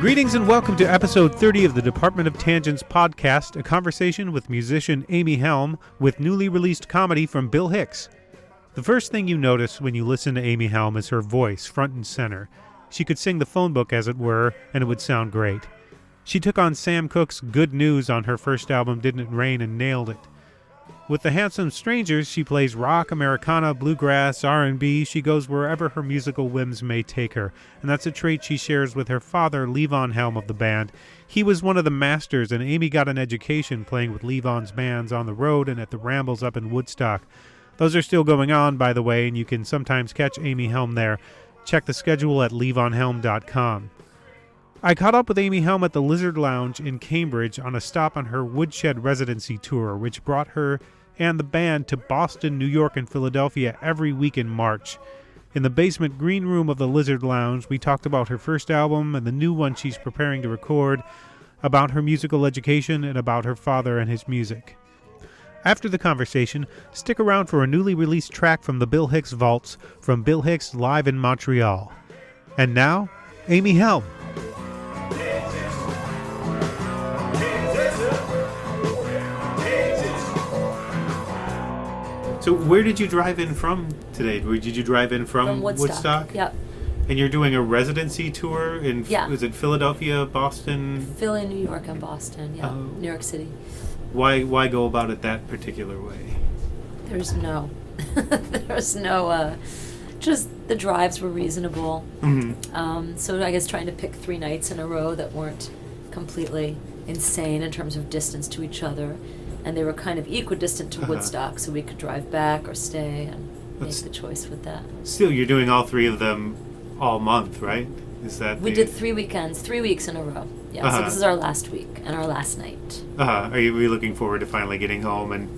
Greetings and welcome to episode 30 of the Department of Tangents podcast, a conversation with musician Amy Helm with newly released comedy from Bill Hicks. The first thing you notice when you listen to Amy Helm is her voice, front and center. She could sing the phone book, as it were, and it would sound great. She took on Sam Cooke's Good News on her first album, Didn't It Rain, and nailed it. With the Handsome Strangers, she plays rock, Americana, bluegrass, R&B. She goes wherever her musical whims may take her, and that's a trait she shares with her father, Levon Helm of the band. He was one of the masters, and Amy got an education playing with Levon's bands on the road and at the Rambles up in Woodstock. Those are still going on, by the way, and you can sometimes catch Amy Helm there. Check the schedule at levonhelm.com. I caught up with Amy Helm at the Lizard Lounge in Cambridge on a stop on her Woodshed Residency Tour, which brought her and the band to Boston, New York, and Philadelphia every week in March. In the basement green room of the Lizard Lounge, we talked about her first album and the new one she's preparing to record, about her musical education, and about her father and his music. After the conversation, stick around for a newly released track from the Bill Hicks Vaults from Bill Hicks live in Montreal. And now, Amy Helm. So where did you drive in from today? Did you drive in from Woodstock? Yep. And you're doing a residency tour in, is it Philadelphia, Boston? Philly, New York, and Boston, New York City. Why go about it that particular way? There's no, just the drives were reasonable. Mm-hmm. So I guess trying to pick 3 nights in a row that weren't completely insane in terms of distance to each other. And they were kind of equidistant to Woodstock, so we could drive back or stay and make the choice with that. Still, you're doing all 3 of them all month, right? Is that we did 3 weekends, 3 weeks in a row. Yeah, so this is our last week and our last night. Are you looking forward to finally getting home and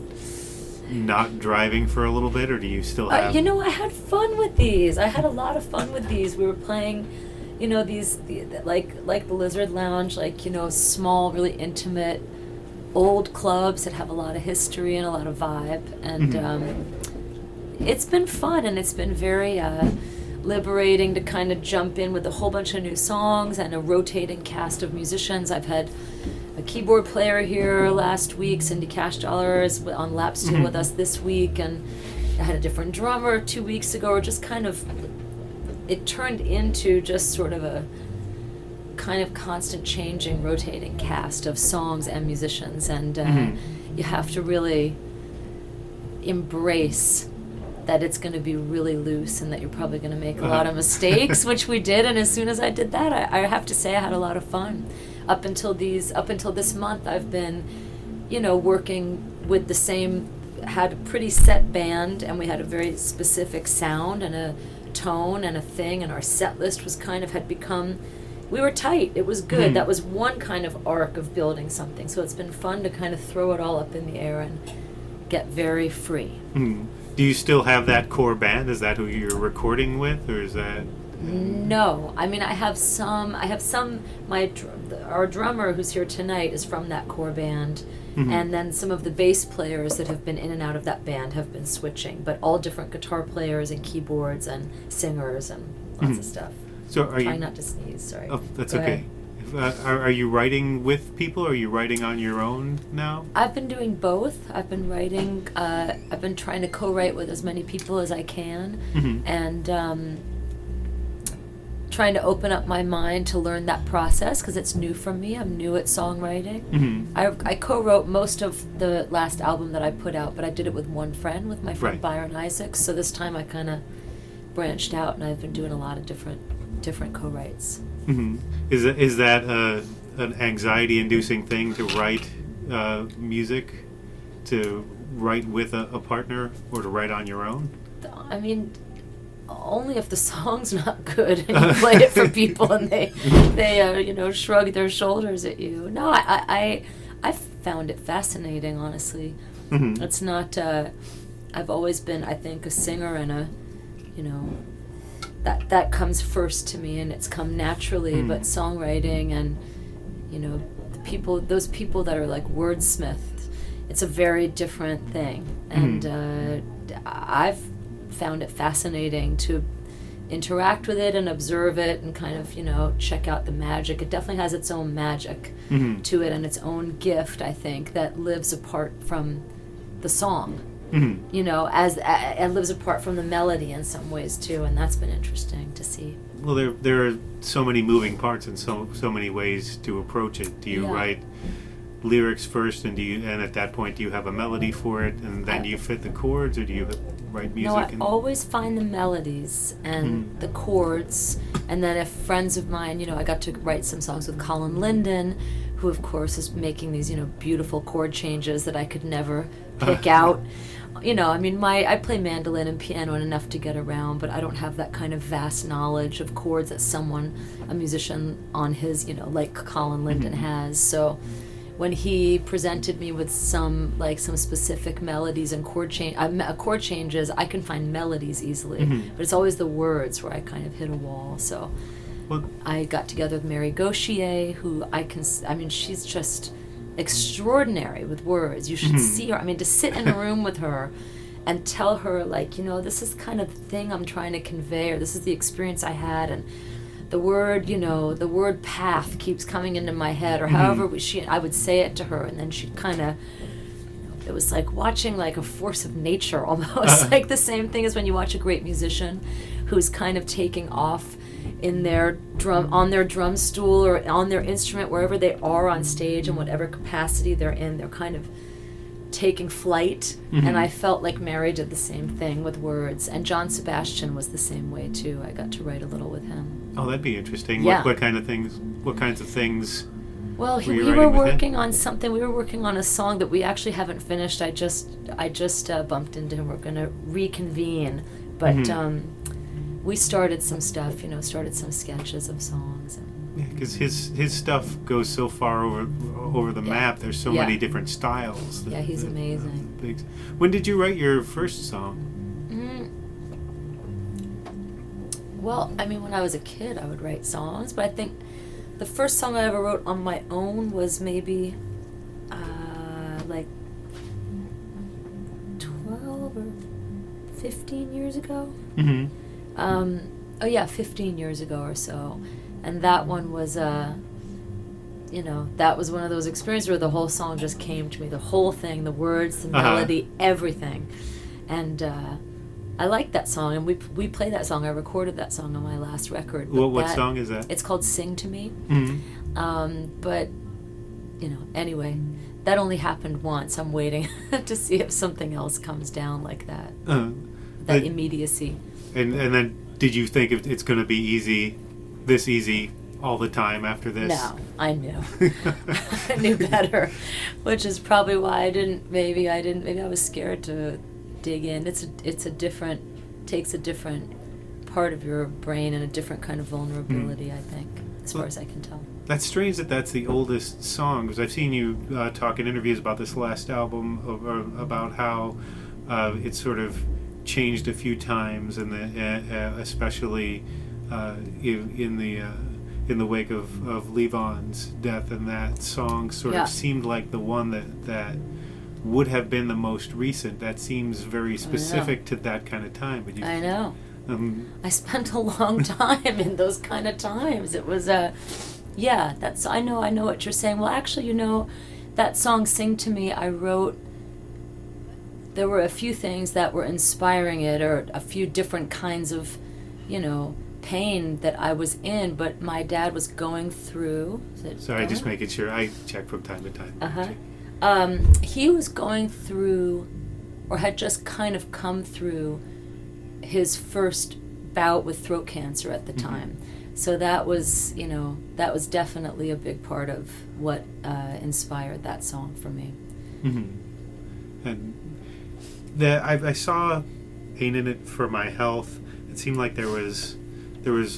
not driving for a little bit, or do you still have... I had fun with these. I had a lot of fun with these. We were playing, these like the Lizard Lounge, small, really intimate, old clubs that have a lot of history and a lot of vibe, and it's been fun, and it's been very liberating to kind of jump in with a whole bunch of new songs and a rotating cast of musicians. I've had a keyboard player here last week, Cindy Cash Dollars, on lap stool with us this week, and I had a different drummer 2 weeks ago. Or just kind of, it turned into just sort of a kind of constant changing, rotating cast of songs and musicians, and you have to really embrace that it's going to be really loose and that you're probably going to make a lot of mistakes, which we did. And as soon as I did that, I have to say I had a lot of fun. Up until this month, I've been, working with the same, had a pretty set band, and we had a very specific sound and a tone and a thing, and our set list was had become, we were tight. It was good. That was one kind of arc of building something. So it's been fun to kind of throw it all up in the air and get very free. Do you still have that core band? Is that who you're recording with, or is that... No. I mean, I have some, our drummer who's here tonight is from that core band, and then some of the bass players that have been in and out of that band have been switching, but all different guitar players and keyboards and singers and lots of stuff. So are Trying not to sneeze, sorry. Oh, that's Go okay. Are you writing with people, or are you writing on your own now? I've been doing both. I've been writing, I've been trying to co-write with as many people as I can, and trying to open up my mind to learn that process, because it's new for me. I'm new at songwriting. I co-wrote most of the last album that I put out, but I did it with one friend, with my friend Byron Isaacs. So this time I kind of branched out, and I've been doing a lot of different co-writes. Is that an anxiety-inducing thing to write music, to write with a partner, or to write on your own? I mean, only if the song's not good and you play it for people and they shrug their shoulders at you. No, I found it fascinating, honestly. It's not. I've always been, I think, a singer and a, that comes first to me, and it's come naturally. But songwriting and, those people that are like wordsmiths, it's a very different thing. And I've found it fascinating to interact with it and observe it and kind of, check out the magic. It definitely has its own magic to it and its own gift, I think, that lives apart from the song. As it lives apart from the melody in some ways too, and that's been interesting to see. Well, there are so many moving parts and so many ways to approach it. Do you write lyrics first, and at that point do you have a melody for it, and then do you fit the chords, or do you write music? No, I always find the melodies and the chords, and then if friends of mine, I got to write some songs with Colin Linden, who of course is making these, beautiful chord changes that I could never pick out. I play mandolin and piano and enough to get around, but I don't have that kind of vast knowledge of chords that a musician on his, like Colin Linden has. So when he presented me with some specific melodies and chord changes, I can find melodies easily, but it's always the words where I kind of hit a wall. So I got together with Mary Gauthier, who she's just extraordinary with words. You should see her. To sit in a room with her and tell her, this is kind of the thing I'm trying to convey, or this is the experience I had, and the word path keeps coming into my head, or however I would say it to her, and then she'd kind of, it was like watching a force of nature almost, like the same thing as when you watch a great musician who's kind of taking off on their drum stool or on their instrument, wherever they are on stage, in whatever capacity they're in, they're kind of taking flight. And I felt like Mary did the same thing with words, and John Sebastian was the same way too. I got to write a little with him. Oh, that'd be interesting. Yeah. What kinds of things? Well, we were working on something. We were working on a song that we actually haven't finished. I just bumped into him. We're going to reconvene, but we started some stuff. Started some sketches of songs. Because his stuff goes so far over the map. There's so many different styles. He's amazing. When did you write your first song? Well, when I was a kid, I would write songs, but I think the first song I ever wrote on my own was maybe 12 or 15 years ago. 15 years ago or so. And that one was, that was one of those experiences where the whole song just came to me, the whole thing, the words, the melody, everything. And I liked that song, and we played that song. I recorded that song on my last record. What song is that? It's called Sing to Me. But, anyway, that only happened once. I'm waiting to see if something else comes down like that. That immediacy. And then did you think it's going to be this easy all the time after this? No, I knew. I knew better, which is probably why maybe I was scared to dig in. Takes a different part of your brain and a different kind of vulnerability, I think, as far as I can tell. That's strange that's the oldest song, because I've seen you talk in interviews about this last album, about how it's sort of changed a few times, and especially in the wake of Levon's death, and that song sort of seemed like the one that would have been the most recent. That seems very specific to that kind of time. But I know. I spent a long time in those kind of times. It was I know what you're saying. Well, actually, that song "Sing to Me" I wrote. There were a few things that were inspiring it, or a few different kinds of, pain that I was in, but my dad was going through. Sorry, just making sure. I check from time to time. He was going through, or had just kind of come through, his first bout with throat cancer at the time. So that was definitely a big part of what inspired that song for me. And I saw "Ain't in It for My Health." It seemed like there was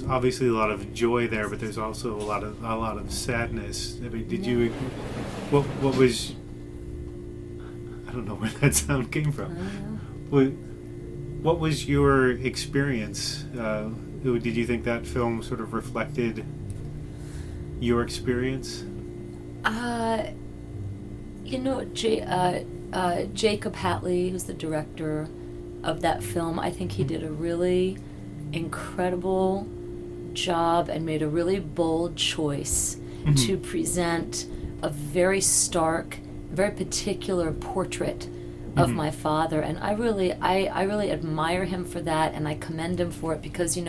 obviously a lot of joy there, but there's also a lot of sadness. Did you? What was? I don't know where that sound came from. What was your experience? Did you think that film sort of reflected your experience? Jacob Hatley, who's the director of that film, I think he did a really incredible job and made a really bold choice to present a very stark, very particular portrait of my father, and I really admire him for that, and I commend him for it, because you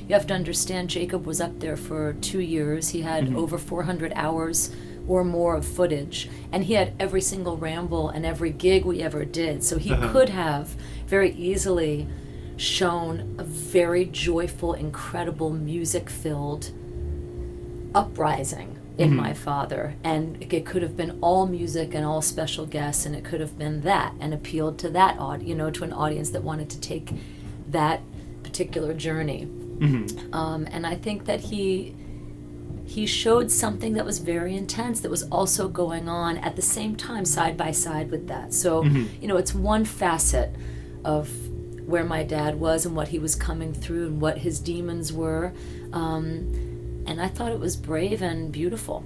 have to understand, Jacob was up there for 2 years. He had over 400 hours or more of footage, and he had every single ramble and every gig we ever did, so he could have very easily shown a very joyful, incredible, music-filled uprising in my father, and it could have been all music and all special guests, and it could have been that, and appealed to that to an audience that wanted to take that particular journey. And I think that he showed something that was very intense, that was also going on at the same time, side by side with that. So it's one facet of where my dad was and what he was coming through and what his demons were. And I thought it was brave and beautiful.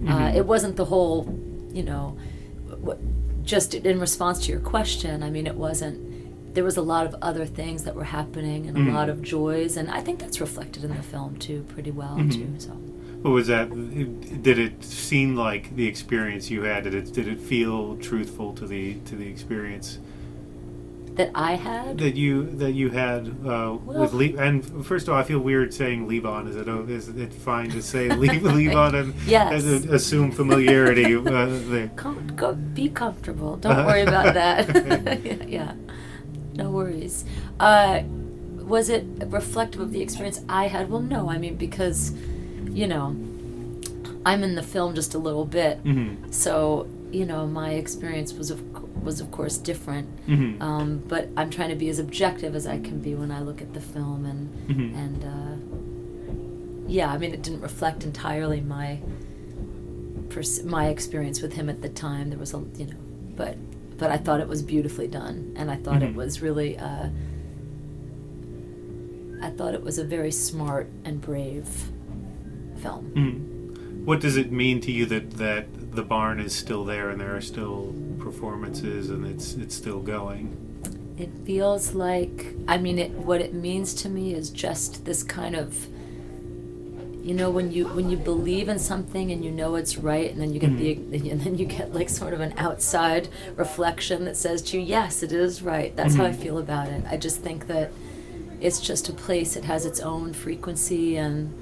It wasn't the whole, just in response to your question, I mean, it wasn't, there was a lot of other things that were happening and a lot of joys, and I think that's reflected in the film too, pretty well too, so. What was that? Did it seem like the experience you had? Did it feel truthful to the experience that I had? That you had with and first of all, I feel weird saying Levon. Is it fine to say Levon and yes. Assume familiarity? There. Go be comfortable. Don't worry about that. Yeah, no worries. Was it reflective of the experience I had? Well, no. I mean, because I'm in the film just a little bit, so my experience was of course different, but I'm trying to be as objective as I can be when I look at the film, and I mean, it didn't reflect entirely my experience with him at the time. There was but I thought it was beautifully done, and I thought it was really I thought it was a very smart and brave film. What does it mean to you that the barn is still there and there are still performances and it's still going? It feels like, what it means to me is just this kind of, when you believe in something and it's right, and then you get like sort of an outside reflection that says to you, yes, it is right. That's how I feel about it. I just think that it's just a place. It has its own frequency, and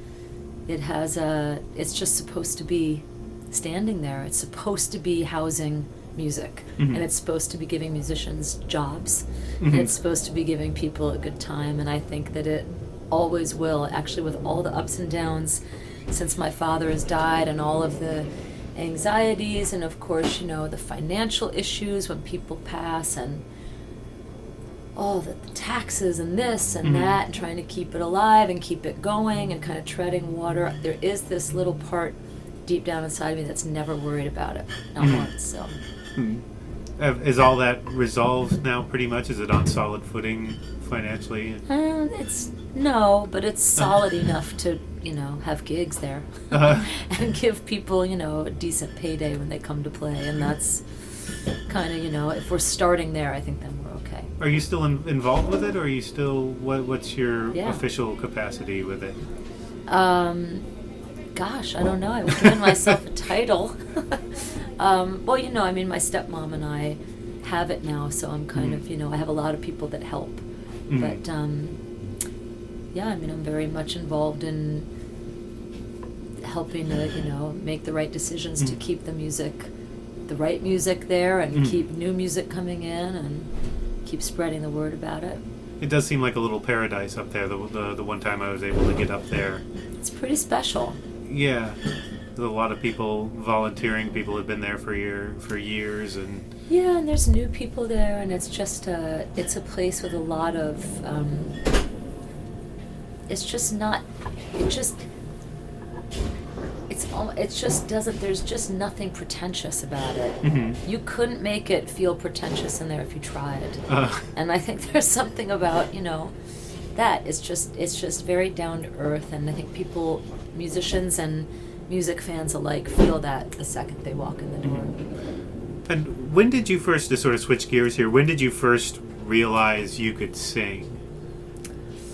it's just supposed to be standing there. It's supposed to be housing music, and it's supposed to be giving musicians jobs, and it's supposed to be giving people a good time, and I think that it always will, actually, with all the ups and downs since my father has died, and all of the anxieties, and of course, the financial issues when people pass, and all the taxes and this and that, and trying to keep it alive and keep it going and kind of treading water. There is this little part deep down inside of me that's never worried about it, not once. So, is all that resolved now? Pretty much, is it on solid footing financially? But it's solid enough to have gigs there and give people a decent payday when they come to play, and that's kind of if we're starting there, I think then we're okay. Are you still involved with it, or are you still what's your official capacity with it? Gosh, I don't know. I've given myself a title. Well, my stepmom and I have it now, so I'm kind of, I have a lot of people that help. But, I'm very much involved in helping to, make the right decisions to keep the right music there, and keep new music coming in, and keep spreading the word about it. It does seem like a little paradise up there, the one time I was able to get up there. It's pretty special. Yeah. There's a lot of people volunteering. People have been there for years, and yeah, and there's new people there, and it's just it's a place with a lot of it's just doesn't, there's just nothing pretentious about it. You couldn't make it feel pretentious in there if you tried. And I think there's something about that it's just very down to earth, and I think people, musicians and music fans alike, feel that the second they walk in the door. And when did you first, to sort of switch gears here, when did you first realize you could sing?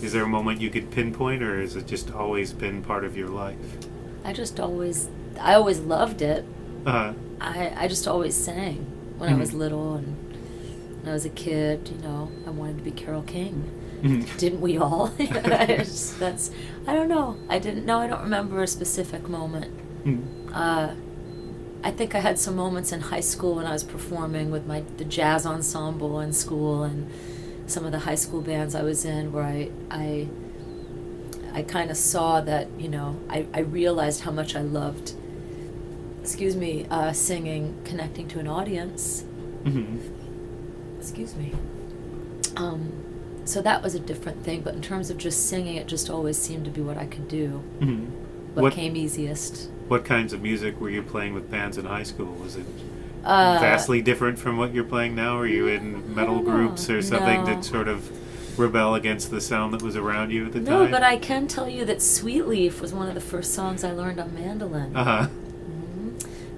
Is there a moment you could pinpoint, or has it just always been part of your life? I always loved it. Uh-huh. I just always sang when I was little, and when I was a kid, I wanted to be Carole King. Didn't we all? I don't know. I don't remember a specific moment. I think I had some moments in high school when I was performing with the jazz ensemble in school and some of the high school bands I was in, where I kind of saw that, I realized how much I loved, singing, connecting to an audience. Excuse me. So that was a different thing, but in terms of just singing, it just always seemed to be what I could do. What came easiest. What kinds of music were you playing with bands in high school? Was it vastly different from what you're playing now? Were you in metal groups or something that sort of rebel against the sound that was around you at the time? No, but I can tell you that Sweet Leaf was one of the first songs I learned on mandolin.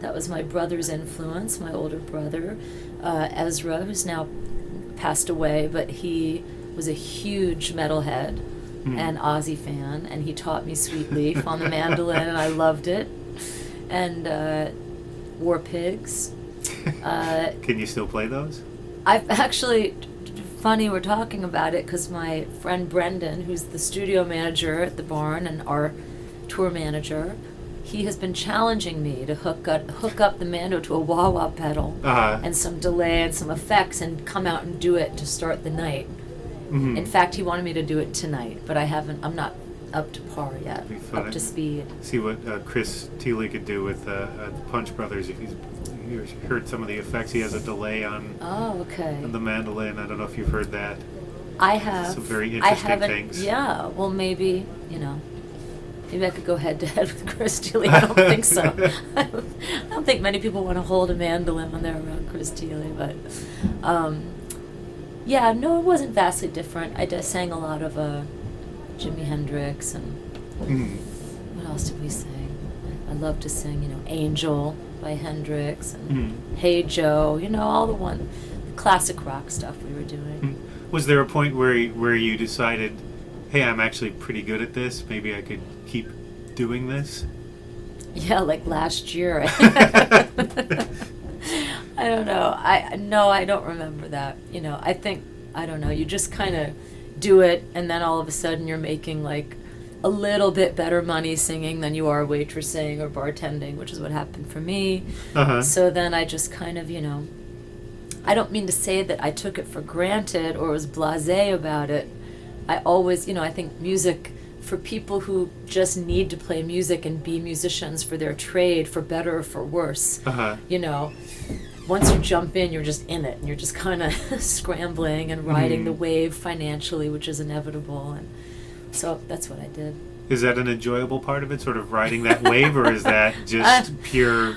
That was my brother's influence, my older brother, Ezra, who's now passed away, but he was a huge metalhead and Ozzy fan, and he taught me Sweet Leaf on the mandolin, and I loved it. And War Pigs. Can you still play those? I've actually, funny we're talking about it, because my friend Brendan, who's the studio manager at the barn and our tour manager, he has been challenging me to hook up the mando to a wah-wah pedal and some delay and some effects and come out and do it to start the night. In fact, he wanted me to do it tonight, but I'm not up to par yet, up to speed. See what Chris Thiele could do with Punch Brothers. If he's heard some of the effects, he has a delay on the mandolin. I don't know if you've heard that. I have. Some very interesting things. Yeah, well, maybe I could go head to head with Chris Thiele. I don't think so. I don't think many people want to hold a mandolin when they're around Chris Thiele, but no, it wasn't vastly different. I sang a lot of Jimi Hendrix, and what else did we sing? I love to sing, Angel by Hendrix, and Hey Joe, all the classic rock stuff we were doing. Was there a point where you decided, hey, I'm actually pretty good at this, maybe I could keep doing this? Yeah, like last year. I don't know. I don't remember that. I don't know, you just kind of do it, and then all of a sudden you're making like a little bit better money singing than you are waitressing or bartending, which is what happened for me. So then I just kind of, I don't mean to say that I took it for granted or was blasé about it. I always, I think music, for people who just need to play music and be musicians for their trade, for better or for worse, once you jump in, you're just in it, and you're just kind of scrambling and riding the wave financially, which is inevitable, and so that's what I did. Is that an enjoyable part of it, sort of riding that wave, or is that just pure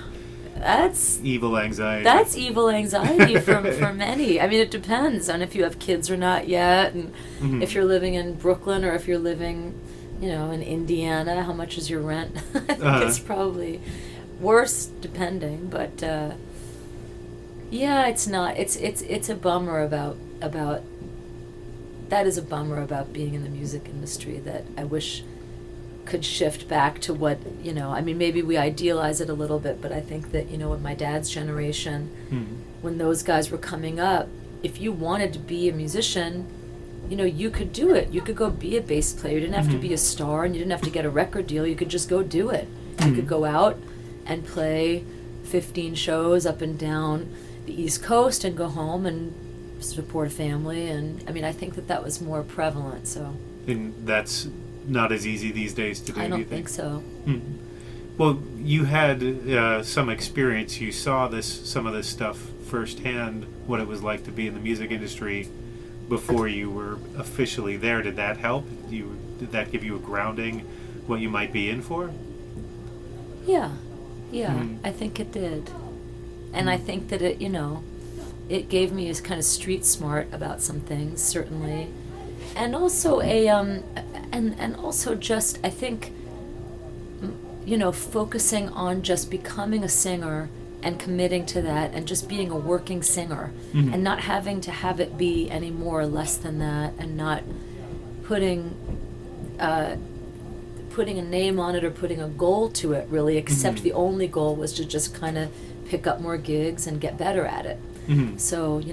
evil anxiety? That's evil anxiety for many. I mean, it depends on if you have kids or not yet, and if you're living in Brooklyn or if you're living, in Indiana, how much is your rent? I think it's probably worse, depending, but it's not. It's a bummer about that is a bummer about being in the music industry, that I wish could shift back to what, I mean, maybe we idealize it a little bit, but I think that, with my dad's generation, when those guys were coming up, if you wanted to be a musician, you could do it. You could go be a bass player. You didn't have to be a star, and you didn't have to get a record deal. You could just go do it. You could go out and play 15 shows up and down the East Coast and go home and support a family. And I mean, I think that was more prevalent. So. And that's not as easy these days to do. I don't think so. Well, you had some experience. You saw some of this stuff firsthand, what it was like to be in the music industry before you were officially there. Did that help? Did that give you a grounding, what you might be in for? Yeah, I think it did. And I think that it, it gave me a kind of street smart about some things, certainly. And also and also just, I think, focusing on just becoming a singer and committing to that, and just being a working singer, and not having to have it be any more or less than that, and not putting a name on it or putting a goal to it, really, except the only goal was to just kind of pick up more gigs and get better at it. So,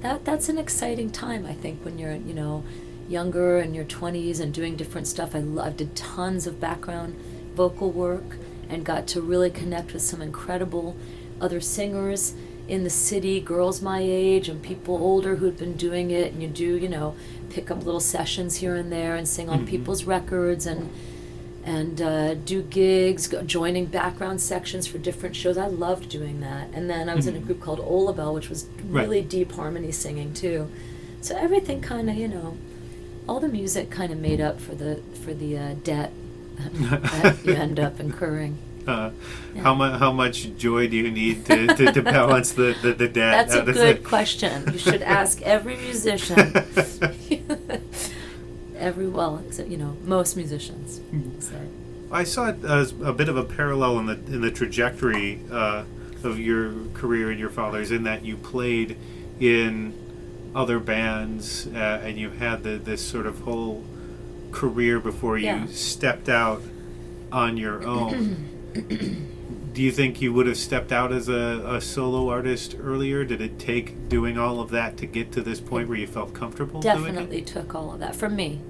that's an exciting time, I think, when you're, younger in your 20s and doing different stuff. I did tons of background vocal work and got to really connect with some incredible other singers in the city, girls my age and people older who'd been doing it. And you do, pick up little sessions here and there and sing on people's records and do gigs, joining background sections for different shows. I loved doing that. And then I was in a group called Ollabelle, which was really deep harmony singing too. So everything kind of, all the music kind of made up for the debt that you end up incurring. How much joy do you need to balance the debt? That's a good question. You should ask every musician. Except most musicians. So. I saw it as a bit of a parallel in the trajectory of your career and your father's, in that you played in other bands and you had this sort of whole career before you stepped out on your own. Do you think you would have stepped out as a solo artist earlier? Did it take doing all of that to get to this point where you felt comfortable doing it? Definitely took all of that from me.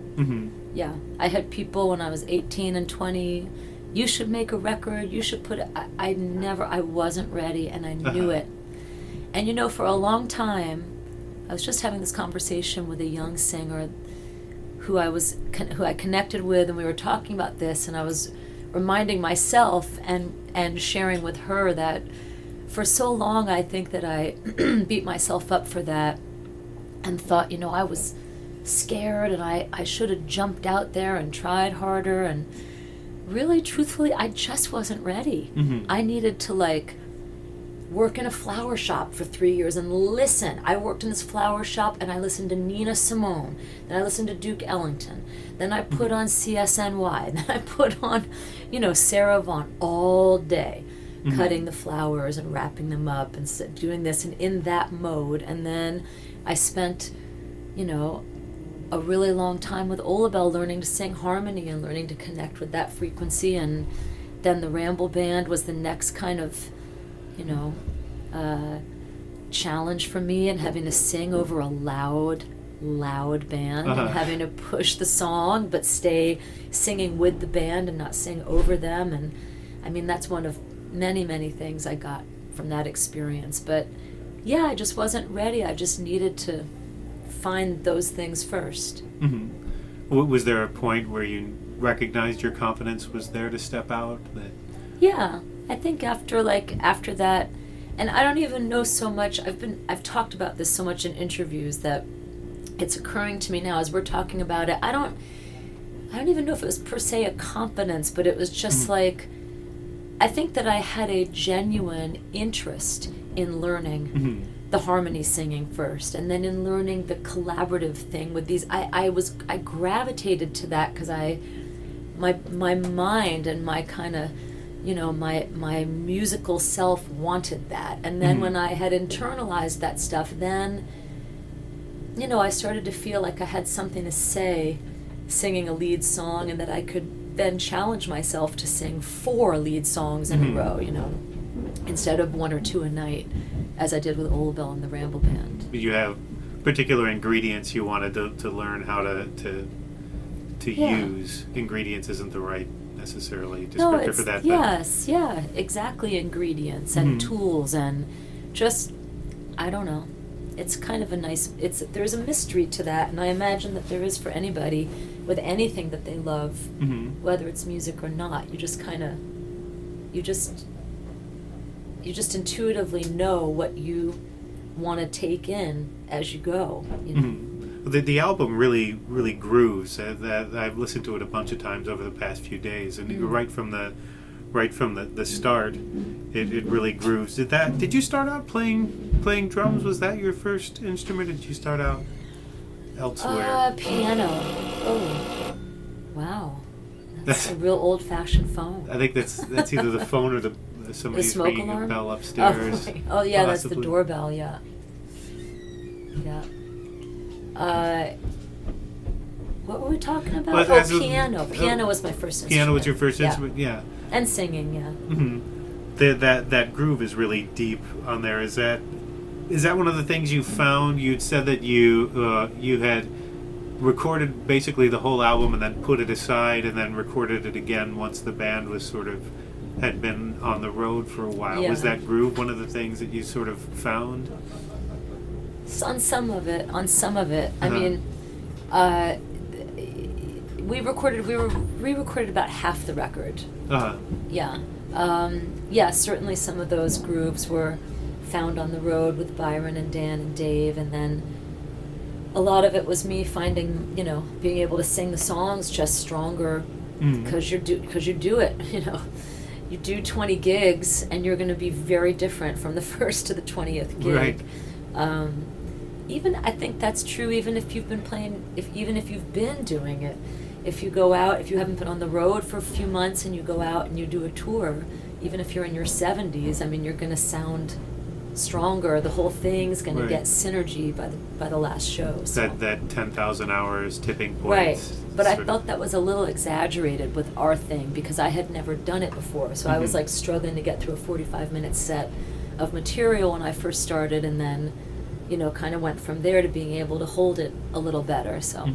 Yeah. I had people when I was 18 and 20, you should make a record, you should put it. I wasn't ready, and I knew it. And for a long time, I was just having this conversation with a young singer who I connected with, and we were talking about this, and I was reminding myself and sharing with her that for so long I think that I beat myself up for that and thought, I was scared and I should have jumped out there and tried harder, and really truthfully I just wasn't ready. I needed to work in a flower shop for 3 years and listen. I worked in this flower shop and I listened to Nina Simone, then I listened to Duke Ellington, then I put on CSNY, then I put on Sarah Vaughan all day, cutting the flowers and wrapping them up and doing this and in that mode. And then I spent a really long time with Ollabelle learning to sing harmony and learning to connect with that frequency. And then the Ramble Band was the next kind of challenge for me, and having to sing over a loud band and having to push the song but stay singing with the band and not sing over them. And I mean, that's one of many things I got from that experience. But yeah, I just wasn't ready. I just needed to find those things first. Was there a point where you recognized your confidence was there to step out? Yeah, I think after that, and I don't even know so much, I've talked about this so much in interviews that it's occurring to me now as we're talking about it. I don't even know if it was per se a confidence, but it was just I think that I had a genuine interest in learning the harmony singing first, and then in learning the collaborative thing with these. I gravitated to that because my mind and my kind of my musical self wanted that. And then when I had internalized that stuff, then I started to feel like I had something to say singing a lead song, and that I could then challenge myself to sing 4 lead songs in a row, instead of 1 or 2 a night, as I did with Ollabelle and the Ramble Band. You have particular ingredients you wanted to learn how to use. Ingredients isn't the right necessarily descriptor for that. Yes, exactly. Ingredients and tools, and just, I don't know. It's kind of there's a mystery to that, and I imagine that there is for anybody with anything that they love, whether it's music or not. You just intuitively know what you want to take in as you go. The album really grooves. That I've listened to it a bunch of times over the past few days, and right from the start, it really grooves. Did you start out playing drums? Was that your first instrument? Or did you start out elsewhere? Piano. Oh, wow. That's a real old-fashioned phone. I think that's either the phone or somebody's ringing a bell upstairs. Oh yeah, possibly. That's the doorbell. Yeah. What What were we talking about? Well, piano. Piano was my first instrument. Piano was your first instrument, yeah. And singing, yeah. Mm-hmm. That groove is really deep on there. Is that one of the things you found? You'd said that you had recorded basically the whole album and then put it aside and then recorded it again once the band was sort of had been on the road for a while. Yeah. Was that groove one of the things that you sort of found? On some of it. I mean, we re-recorded about half the record. Yeah. Certainly some of those grooves were found on the road with Byron and Dan and Dave, and then a lot of it was me finding, being able to sing the songs just stronger because you do it, You do 20 gigs and you're going to be very different from the first to the 20th gig. Right. Even I think that's true even if you've been playing, even if you've been doing it. If you go out, if you haven't been on the road for a few months and you go out and you do a tour, even if you're in your 70s, I mean, you're going to sound stronger. The whole thing's going to get synergy by the last show. So. That 10,000 hours tipping point. Right. But I felt that was a little exaggerated with our thing because I had never done it before. So I was like struggling to get through a 45-minute set of material when I first started, and then, kind of went from there to being able to hold it a little better. So.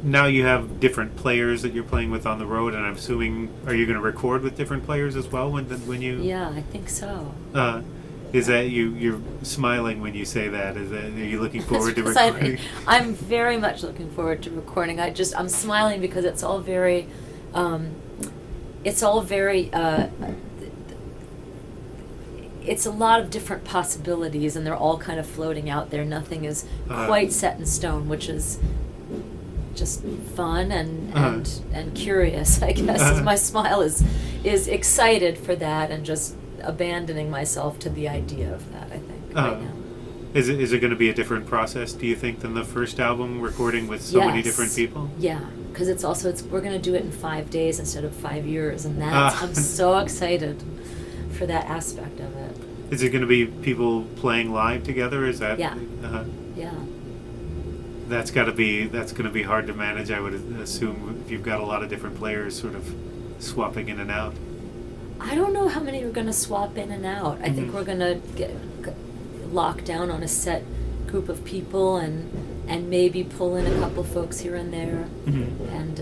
Now you have different players that you're playing with on the road, and I'm assuming, are you going to record with different players as well when you? Yeah, I think so. Is that you're smiling when you say that? Are you looking forward to recording? I'm very much looking forward to recording. I'm smiling because it's all very, it's a lot of different possibilities, and they're all kind of floating out there. Nothing is quite set in stone, which is just fun and curious, I guess. My smile is excited for that, and just abandoning myself to the idea of that, I think, right now. Is it going to be a different process, do you think, than the first album, recording with so many different people? Yeah, because we're going to do it in 5 days instead of 5 years, and I'm so excited for that aspect of it. Is it going to be people playing live together? Is that? Yeah. Yeah. That's going to be hard to manage, I would assume, if you've got a lot of different players sort of swapping in and out. I don't know how many we're going to swap in and out. I think we're going to get locked down on a set group of people and maybe pull in a couple folks here and there and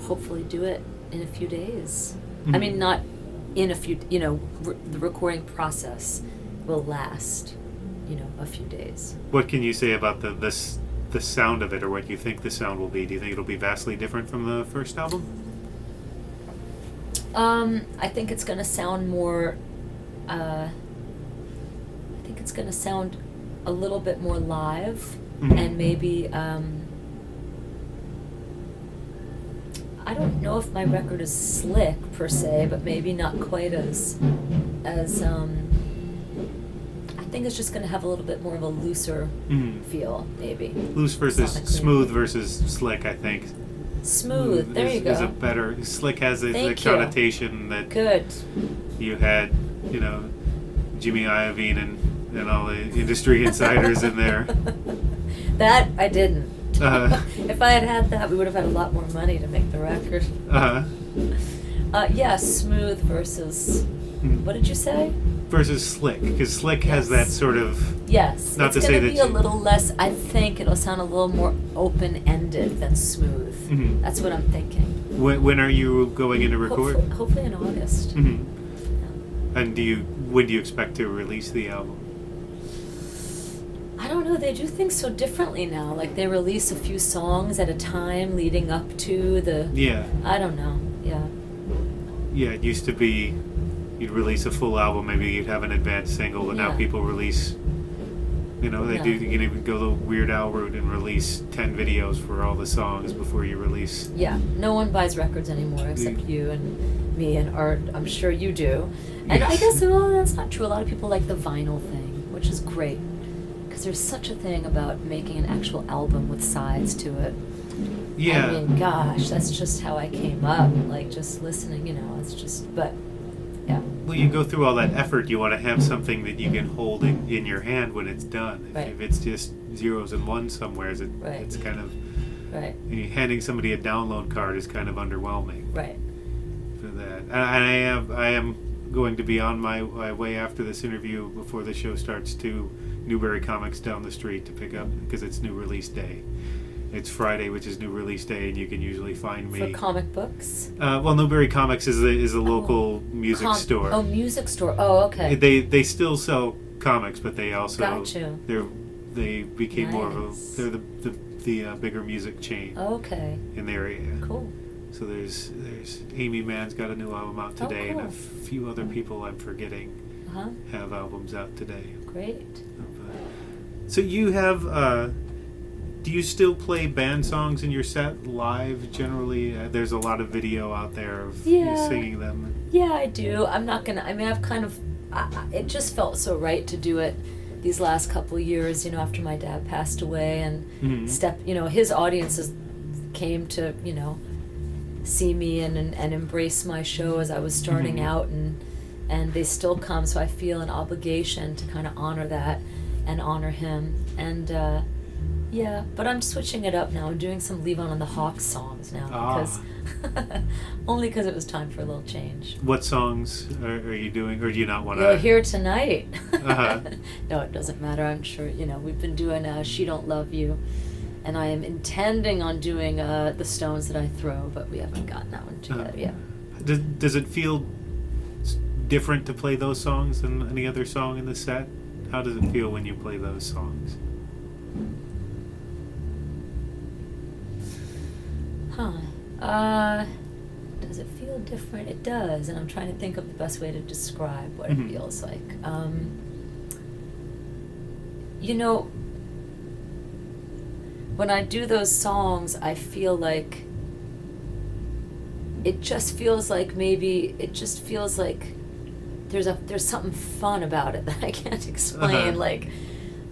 hopefully do it in a few days. I mean, not in a few, the recording process will last, a few days. What can you say about the sound of it, or what you think the sound will be? Do you think it'll be vastly different from the first album? I think it's going to sound more, I think it's going to sound a little bit more live, and maybe, I don't know if my record is slick per se, but maybe not quite as I think it's just going to have a little bit more of a looser feel, maybe. Loose versus smooth versus slick, I think. Smooth, there you go. Is a better, slick has the connotation that you had, Jimmy Iovine and all the industry insiders in there. That I didn't. If I had that, we would have had a lot more money to make the record. Smooth versus, what did you say? Versus slick, because slick has that sort of... Yes, not it's to going say to be a little less, I think it'll sound a little more open-ended than smooth. That's what I'm thinking. When are you going in to record? Hopefully in August. Yeah. And when do you expect to release the album? I don't know, they do things so differently now. Like they release a few songs at a time leading up to the... Yeah. I don't know, Yeah, it used to be... You'd release a full album, maybe you'd have an advanced single, but now people release, you can even go the Weird Al route and release 10 videos for all the songs before you release. Yeah, no one buys records anymore except you and me and Art. I'm sure you do. And I guess, that's not true. A lot of people like the vinyl thing, which is great, because there's such a thing about making an actual album with sides to it. Yeah. I mean, gosh, that's just how I came up, like just listening, it's just, but... Yeah. Well, you go through all that effort, you want to have something that you can hold in your hand when it's done. Right. If it's just zeros and ones somewhere, it's kind of Right. Handing somebody a download card is kind of underwhelming. Right. For that, and I am going to be on my way after this interview before the show starts to Newbury Comics down the street to pick up, because it's new release day. It's Friday, which is new release day, and you can usually find me For comic books? well, Newbury Comics is a local music store. Oh, music store. Oh, okay. They still sell comics, but they also Got you. they became more of Nice. they're the bigger music chain Okay. in the area. Cool. So there's Amy Mann's got a new album out today, cool. and a few other people I'm forgetting Uh-huh. have albums out today. Great. So you have. Do you still play band songs in your set live? Generally, there's a lot of video out there of you Yeah. singing them. Yeah, I do. I'm not gonna. I mean, I've kind of. It just felt so right to do it these last couple years. You know, after my dad passed away, and Mhm. You know, his audiences came to see me and embrace my show as I was starting Mhm. out, and they still come. So I feel an obligation to kind of honor that and honor him. And yeah, but I'm switching it up now. I'm doing some Levon and the Hawks songs now because only because it was time for a little change. What songs are you doing, or do you not want to? You'll hear tonight. Uh-huh. No, it doesn't matter. I'm sure we've been doing "She Don't Love You," and I am intending on doing "The Stones That I Throw," but we haven't gotten that one together yet. Does it feel different to play those songs than any other song in the set? How does it feel when you play those songs? Does it feel different? It does, and I'm trying to think of the best way to describe what Mhm. it feels like. When I do those songs, I feel like it just feels like there's something fun about it that I can't explain. Uh-huh. Like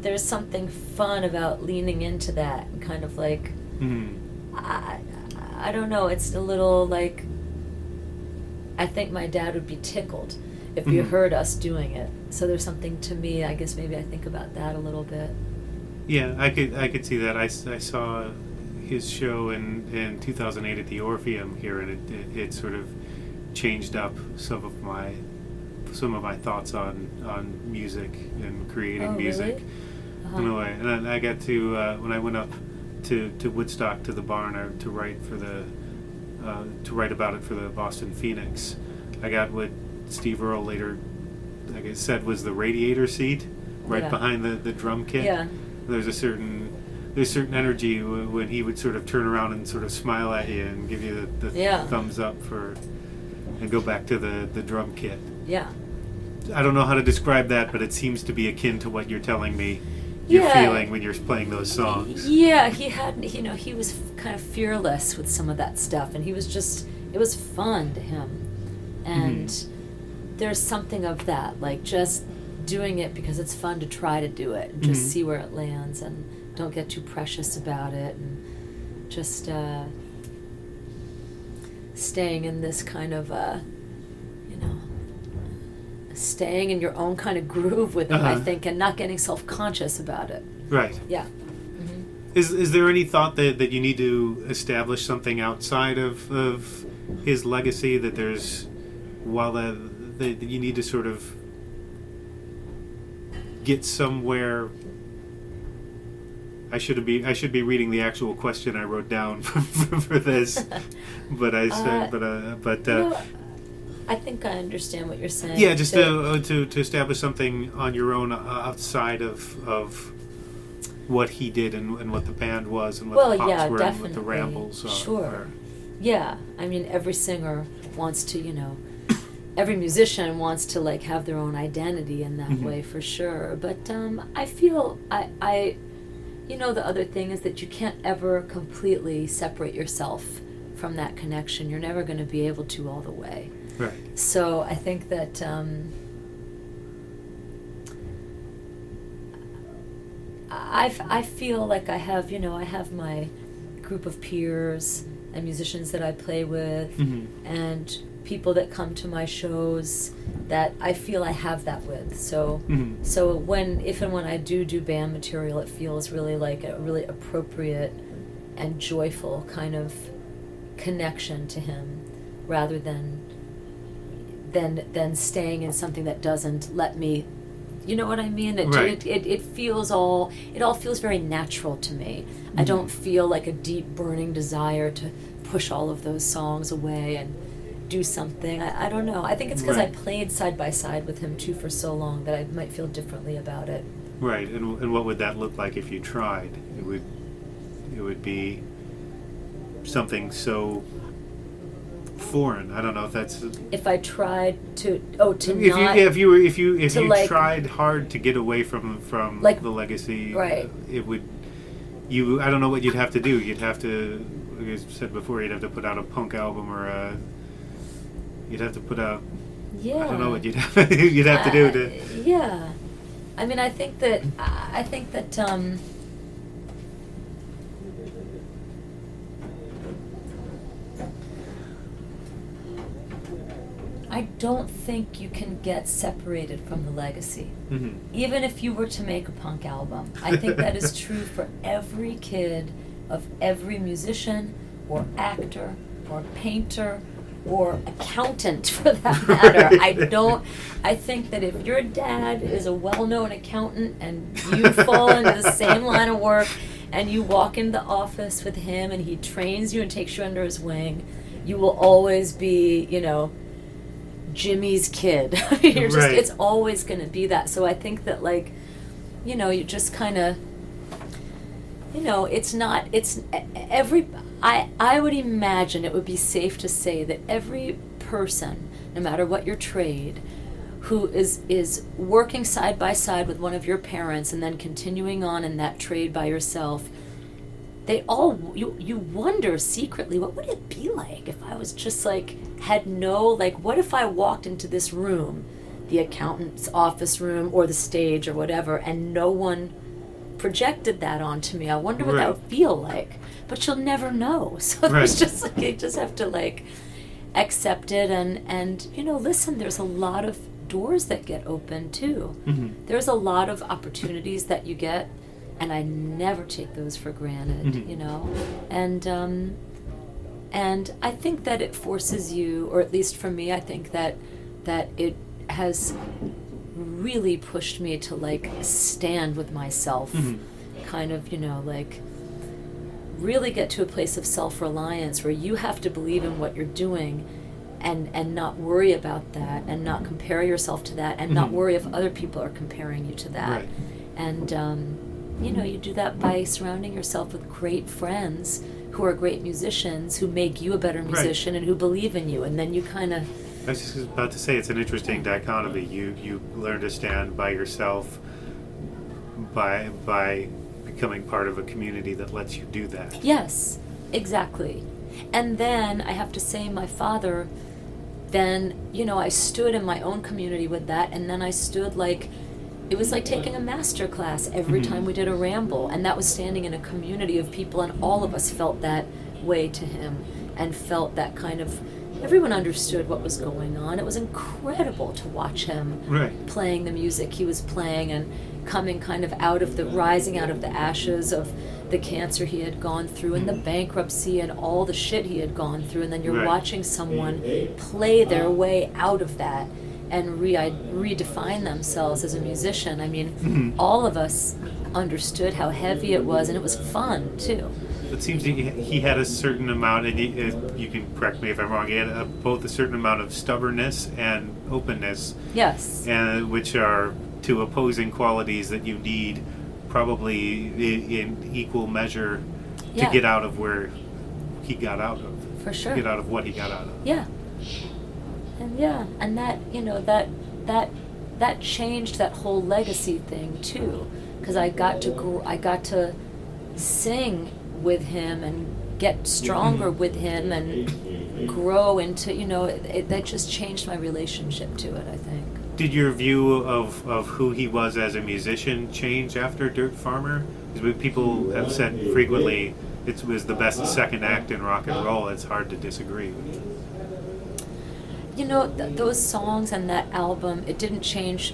there's something fun about leaning into that and kind of like I don't know, it's a little like I think my dad would be tickled if you heard us doing it. So there's something to me, I guess maybe I think about that a little bit. Yeah, I could see that. I saw his show in 2008 at the Orpheum here, and it sort of changed up some of my thoughts on music and creating music. Really? Uh-huh. In a way, and then I got to when I went up to Woodstock to the barn to write about it for the Boston Phoenix. I got what Steve Earle later, like I said, was the radiator seat right behind the drum kit. Yeah. There's certain energy when he would sort of turn around and sort of smile at you and give you the thumbs up and go back to the drum kit. Yeah. I don't know how to describe that, but it seems to be akin to what you're telling me you're feeling when you're playing those songs. Yeah, he was kind of fearless with some of that stuff, and it was fun to him. And there's something of that, like just doing it because it's fun to try to do it and just see where it lands, and don't get too precious about it, and just staying in this kind of staying in your own kind of groove with it, I think, and not getting self-conscious about it. Right. Yeah. Is there any thought that you need to establish something outside of his legacy, that there's that you need to sort of get somewhere? I should be reading the actual question I wrote down for this, but I said I think I understand what you're saying. yeah, just to establish something on your own outside of what he did and what the band was and what the Pops were definitely. and what the Rambles are. Sure. Yeah, I mean, every singer wants to, every musician wants to like have their own identity in that way, for sure. But I feel the other thing is that you can't ever completely separate yourself from that connection. You're never going to be able to all the way. Right. So I think that I feel like I have my group of peers and musicians that I play with, and people that come to my shows that I feel I have that with. So if and when I do band material, it feels really like a really appropriate and joyful kind of connection to him, rather than staying in something that doesn't let me, you know what I mean? Right. It all feels very natural to me. I don't feel like a deep burning desire to push all of those songs away and do something. I don't know. I think it's because I played side by side with him too for so long that I might feel differently about it. Right, and what would that look like if you tried? It would be something so foreign. I don't know if that's. If I tried to if you like, tried hard to get away from like, the legacy, right. It would. I don't know what you'd have to do. You'd have to, like I said before, you'd have to put out a punk album or you'd have to put out. Yeah. I don't know what you'd have to do to. Yeah. I mean, I think that I don't think you can get separated from the legacy. Mm-hmm. Even if you were to make a punk album. I think that is true for every kid of every musician or actor or painter or accountant, for that matter. I think that if your dad is a well-known accountant and you fall into the same line of work and you walk into the office with him and he trains you and takes you under his wing, you will always be, Jimmy's kid. It's always going to be that. So I think that, you just kind of, I would imagine it would be safe to say that every person, no matter what your trade, who is working side by side with one of your parents and then continuing on in that trade by yourself, they all, you wonder secretly, what would it be like if I was just what if I walked into this room, the accountant's office room or the stage or whatever, and no one projected that onto me? I wonder what that would feel like. But you'll never know. So there's just you just have to accept it and listen, there's a lot of doors that get open too. Mm-hmm. There's a lot of opportunities that you get, and I never take those for granted, and I think that it forces you, or at least for me, I think that it has really pushed me to stand with myself, kind of, really get to a place of self-reliance where you have to believe in what you're doing and not worry about that and not compare yourself to that and not worry if other people are comparing you to that. Right. And, you do that by surrounding yourself with great friends who are great musicians, who make you a better musician and who believe in you. And then you kind of... I was just about to say, it's an interesting dichotomy. You learn to stand by yourself by becoming part of a community that lets you do that. Yes, exactly. And then I have to say, my father, then, I stood in my own community with that, and then I stood it was like taking a master class every time we did a ramble, and that was standing in a community of people, and all of us felt that way to him, and felt that kind of, everyone understood what was going on. It was incredible to watch him playing the music he was playing and coming kind of rising out of the ashes of the cancer he had gone through and the bankruptcy and all the shit he had gone through, and then you're watching someone play their way out of that and redefine themselves as a musician. I mean, all of us understood how heavy it was, and it was fun too. It seems he had a certain amount, and you can correct me if I'm wrong, he had both a certain amount of stubbornness and openness. Yes. And which are two opposing qualities that you need probably in equal measure to get out of where he got out of. For sure. Get out of what he got out of. Yeah. And that, that changed that whole legacy thing too, because I got to sing with him and get stronger with him and grow into, that just changed my relationship to it, I think. Did your view of who he was as a musician change after Dirt Farmer? Because people have said frequently it was the best second act in rock and roll. It's hard to disagree with. Those songs and that album, it didn't change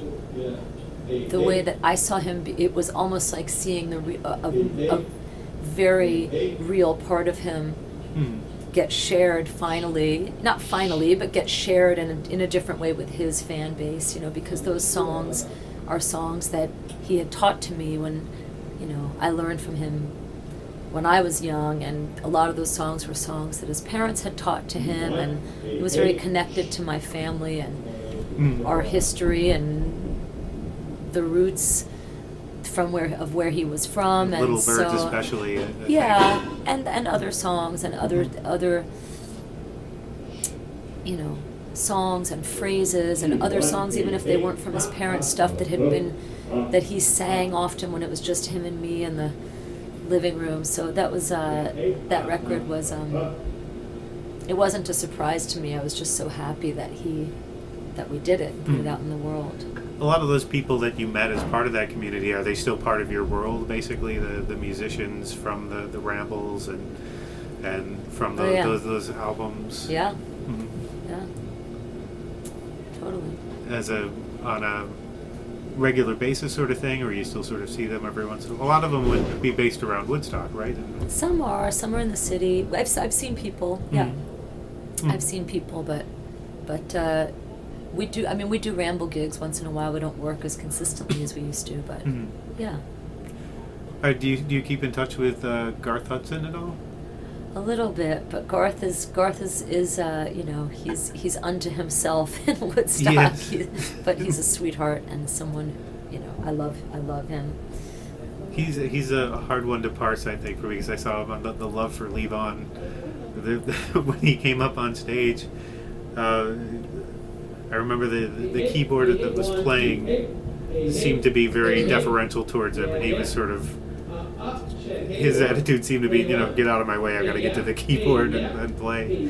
the way that I saw him. It was almost like seeing very real part of him get shared finally, not finally, but get shared in a different way with his fan base, because those songs are songs that he had taught to me when, I learned from him when I was young, and a lot of those songs were songs that his parents had taught to him, and it was very connected to my family and our history and the roots from where he was from, and Little Birds especially. Yeah, and other songs and other songs and phrases and other songs, even if they weren't from his parents, stuff that he sang often when it was just him and me in the living room. So that was that record was it wasn't a surprise to me. I was just so happy that we did it, put it out in the world. A lot of those people that you met as part of that community, are they still part of your world, basically? The musicians from the Rambles and from those albums? Yeah. Yeah. Totally. On a regular basis sort of thing, or you still sort of see them every once in a while? A lot of them would be based around Woodstock, right? Some are in the city. I've seen people, yeah. I've seen people, but we do Ramble gigs once in a while. We don't work as consistently as we used to, but yeah. Do you keep in touch with Garth Hudson at all? A little bit, but Garth is he's unto himself in Woodstock. Yes. But he's a sweetheart and someone, I love him. He's a hard one to parse, I think, for me, because I saw him on the Love for Levon. When he came up on stage, I remember the keyboard that was playing seemed to be very deferential towards him, and he was sort of, his attitude seemed to be, get out of my way, I've got to get to the keyboard and play.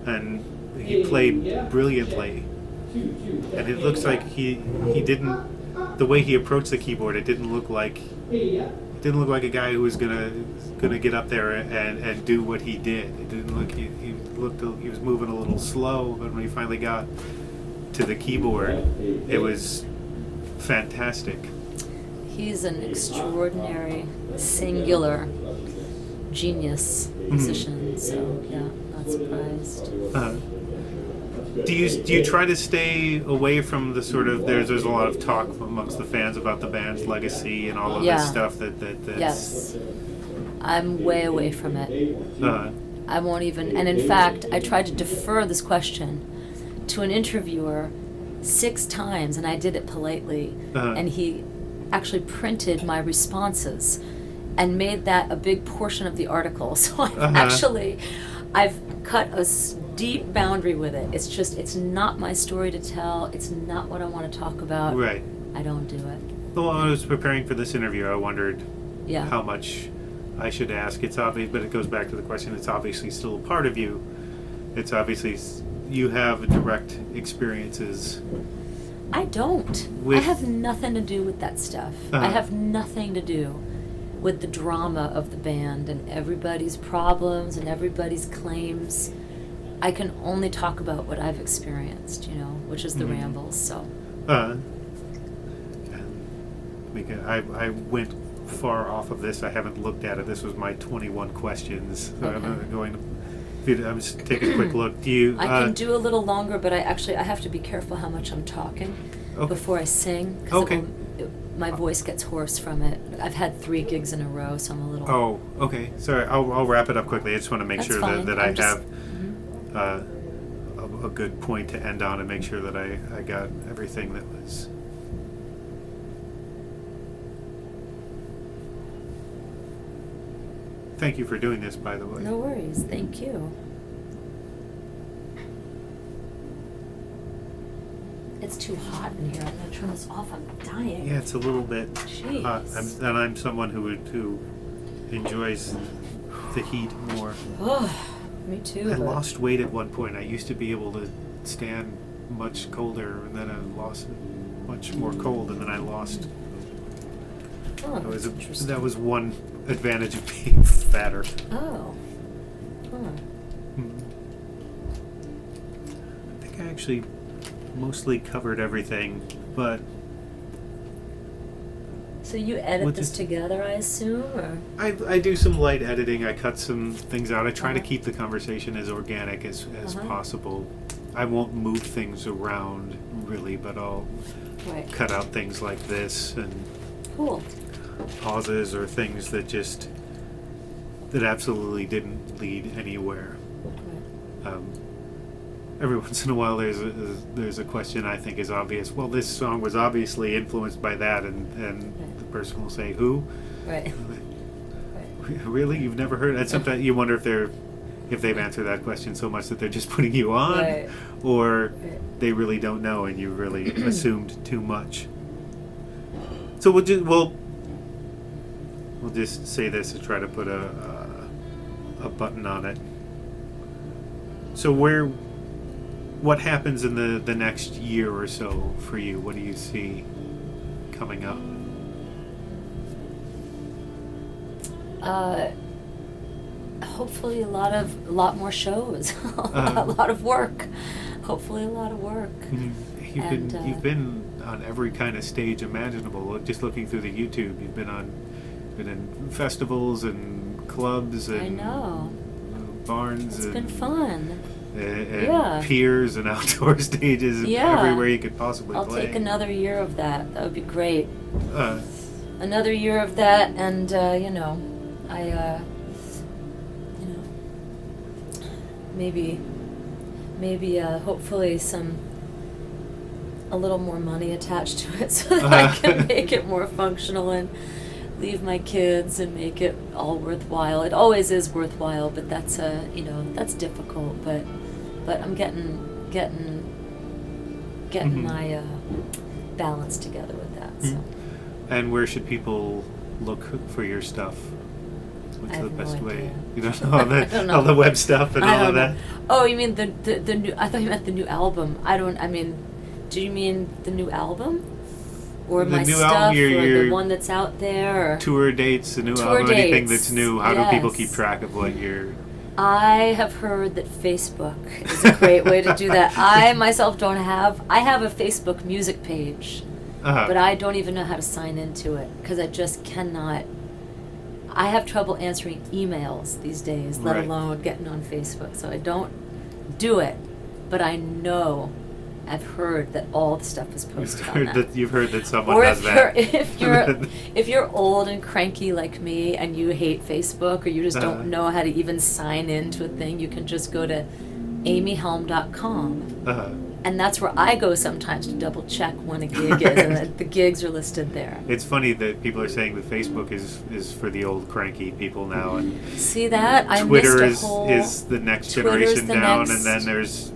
And he played brilliantly. And it looks like he didn't, the way he approached the keyboard, it didn't look like a guy who was gonna get up there and do what he did. It didn't look, he was moving a little slow, but when he finally got to the keyboard, it was fantastic. He's an extraordinary, singular genius musician, so yeah, not surprised. Do you try to stay away from the sort of, there's a lot of talk amongst the fans about the band's legacy and all of this stuff that's... Yes. I'm way away from it. I won't even, and in fact, I tried to defer this question to an interviewer 6 times, and I did it politely, and he actually printed my responses and made that a big portion of the article. So I've cut a deep boundary with it. It's not my story to tell. It's not what I want to talk about. Right. I don't do it. Well, when I was preparing for this interview, I wondered how much I should ask. It's obvious, but it goes back to the question. It's obviously still a part of you. It's obviously, you have direct experiences. I don't. I have nothing to do with that stuff. I have nothing to do with the drama of the band and everybody's problems and everybody's claims. I can only talk about what I've experienced, which is the Rambles. So. I went far off of this. I haven't looked at it. This was my 21 questions. So Okay. I'm going to. I'm just taking a quick look. Do you? I can do a little longer, but I have to be careful how much I'm talking before I sing. Okay. My voice gets hoarse from it. I've had 3 gigs in a row, so I'm a little. Oh, okay. Sorry, I'll wrap it up quickly. I just want to make sure that I have a good point to end on and make sure that I got everything that was. Thank you for doing this, by the way. No worries. Thank you. It's too hot in here. I'm going to turn this off. I'm dying. Yeah, it's a little bit hot. I'm someone who enjoys the heat more. Oh, me too. I lost weight at one point. I used to be able to stand much colder, and then I lost much more cold, and then I lost. Oh, that's interesting. That was one advantage of being fatter. Oh. I think I actually mostly covered everything, but So you edit Which this is- together, I assume, or? I do some light editing. I cut some things out. I try to Uh-huh. keep the conversation as organic as Uh-huh. possible. I won't move things around really, but I'll Right. cut out things like this and Cool. pauses or things that absolutely didn't lead anywhere. Right. Every once in a while, there's a question I think is obvious. Well, this song was obviously influenced by that, and Right. the person will say, "Who? Right. Really? You've never heard?" And sometimes you wonder if they've answered that question so much that they're just putting you on, Right. or Right. they really don't know and you really assumed too much. So we'll just say this and try to put a button on it. So what happens in the next year or so for you? What do you see coming up? Hopefully a lot more shows, a lot of work. Hopefully a lot of work. You've been on every kind of stage imaginable. Just looking through the YouTube, you've been in festivals and clubs and I know. barns It's and been fun. and Yeah. piers and outdoor stages Yeah. everywhere you could possibly I'll play. take another year of that. That would be great. Uh, Another year of that, and maybe hopefully a little more money attached to it, so that I can make it more functional and leave my kids and make it all worthwhile. It always is worthwhile, but that's difficult. But I'm getting Mhm. my balance together with that. So. And where should people look for your stuff? What's I the have no best way? idea. You don't know all I don't know. all the web stuff and I all don't of know. that? Oh, you mean the new? I thought you meant the new album. Do you mean the new album, or The my new stuff, album, or your the one that's out there? Or? Tour dates, the new Tour album, anything dates, that's new. How do people yes. keep track of what you're? I have heard that Facebook is a great way to do that. I myself don't have. I have a Facebook music page, but I don't even know how to sign into it because I just cannot. I have trouble answering emails these days, let Right. alone getting on Facebook. So I don't do it, but I know, I've heard that all the stuff is posted on that. You've heard that someone Or does that. if you're old and cranky like me and you hate Facebook or you just Uh-huh. don't know how to even sign into a thing, you can just go to amyhelm.com. And that's where I go sometimes to double check when a gig is, and the gigs are listed there. It's funny that people are saying that Facebook is for the old cranky people now, and See that? I Twitter missed a whole. is the next Twitter's generation the down, next- and then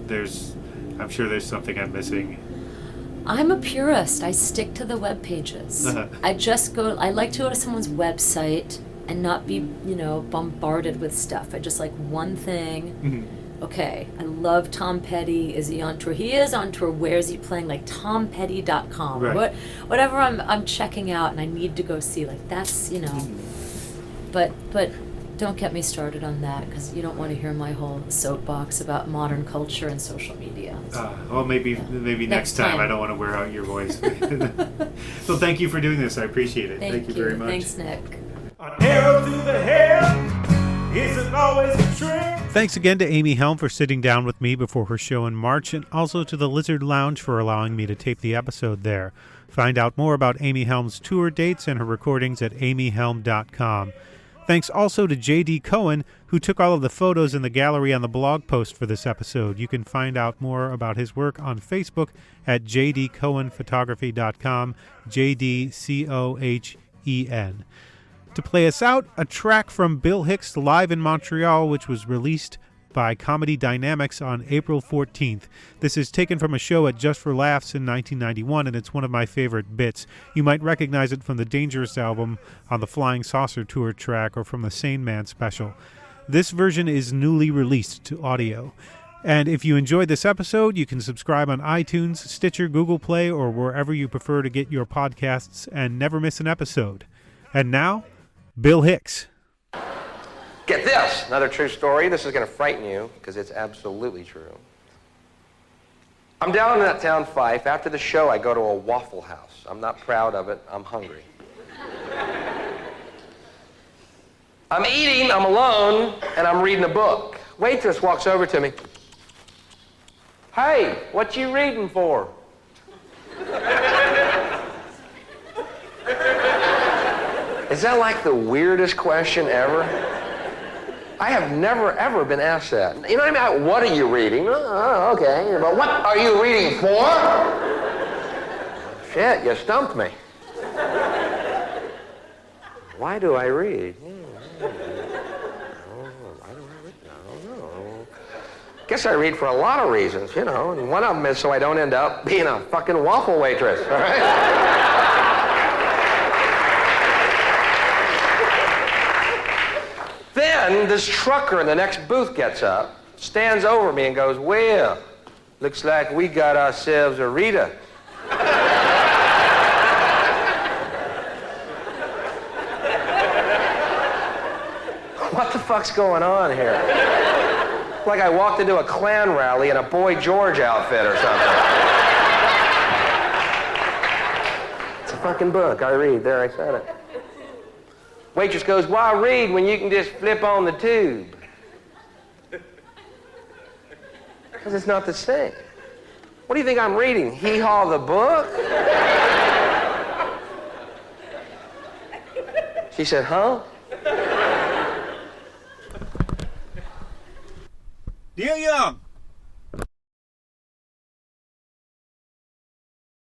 there's I'm sure there's something I'm missing. I'm a purist. I stick to the web pages. Uh-huh. I like to go to someone's website and not be, bombarded with stuff. I just like one thing. Mhm. Okay, I love Tom Petty. Is he on tour? He is on tour. Where is he playing? Like tompetty.com. Right. Whatever I'm checking out and I need to go see. Like that's, Mm-hmm. But don't get me started on that because you don't want to hear my whole soapbox about modern culture and social media. Well, maybe Next next time. time. I don't want to wear out your voice. Well, thank you for doing this. I appreciate it. Thank you very much. Thanks, Nick. An arrow through the head isn't always a trick. Thanks again to Amy Helm for sitting down with me before her show in March, and also to the Lizard Lounge for allowing me to tape the episode there. Find out more about Amy Helm's tour dates and her recordings at amyhelm.com. Thanks also to J.D. Cohen, who took all of the photos in the gallery on the blog post for this episode. You can find out more about his work on Facebook at jdcohenphotography.com, JDCOHEN. To play us out, a track from Bill Hicks live in Montreal, which was released by Comedy Dynamics on April 14th. This is taken from a show at Just for Laughs in 1991, and it's one of my favorite bits. You might recognize it from the Dangerous album on the Flying Saucer Tour track or from the Sane Man special. This version is newly released to audio. And if you enjoyed this episode, you can subscribe on iTunes, Stitcher, Google Play, or wherever you prefer to get your podcasts and never miss an episode. And now, Bill Hicks. Get this, another true story. This is going to frighten you because it's absolutely true. I'm down in that town, Fife. After the show, I go to a Waffle House. I'm not proud of it. I'm hungry. I'm eating, I'm alone, and I'm reading a book. Waitress walks over to me. Hey, what you reading for? Is that like the weirdest question ever? I have never, ever been asked that. You know what I mean? What are you reading? Oh, okay. But what are you reading for? Shit, you stumped me. Why do I read? Why do I read? I don't know. Guess I read for a lot of reasons, you know, and one of them is so I don't end up being a fucking waffle waitress, all right? Then this trucker in the next booth gets up, stands over me and goes, well, looks like we got ourselves a Rita. What the fuck's going on here? Like I walked into a Klan rally in a Boy George outfit or something. It's a fucking book. I read. There, I said it. Waitress goes, why read when you can just flip on the tube? Because it's not the same. What do you think I'm reading? Hee Haw the book? She said, huh? Neil Young.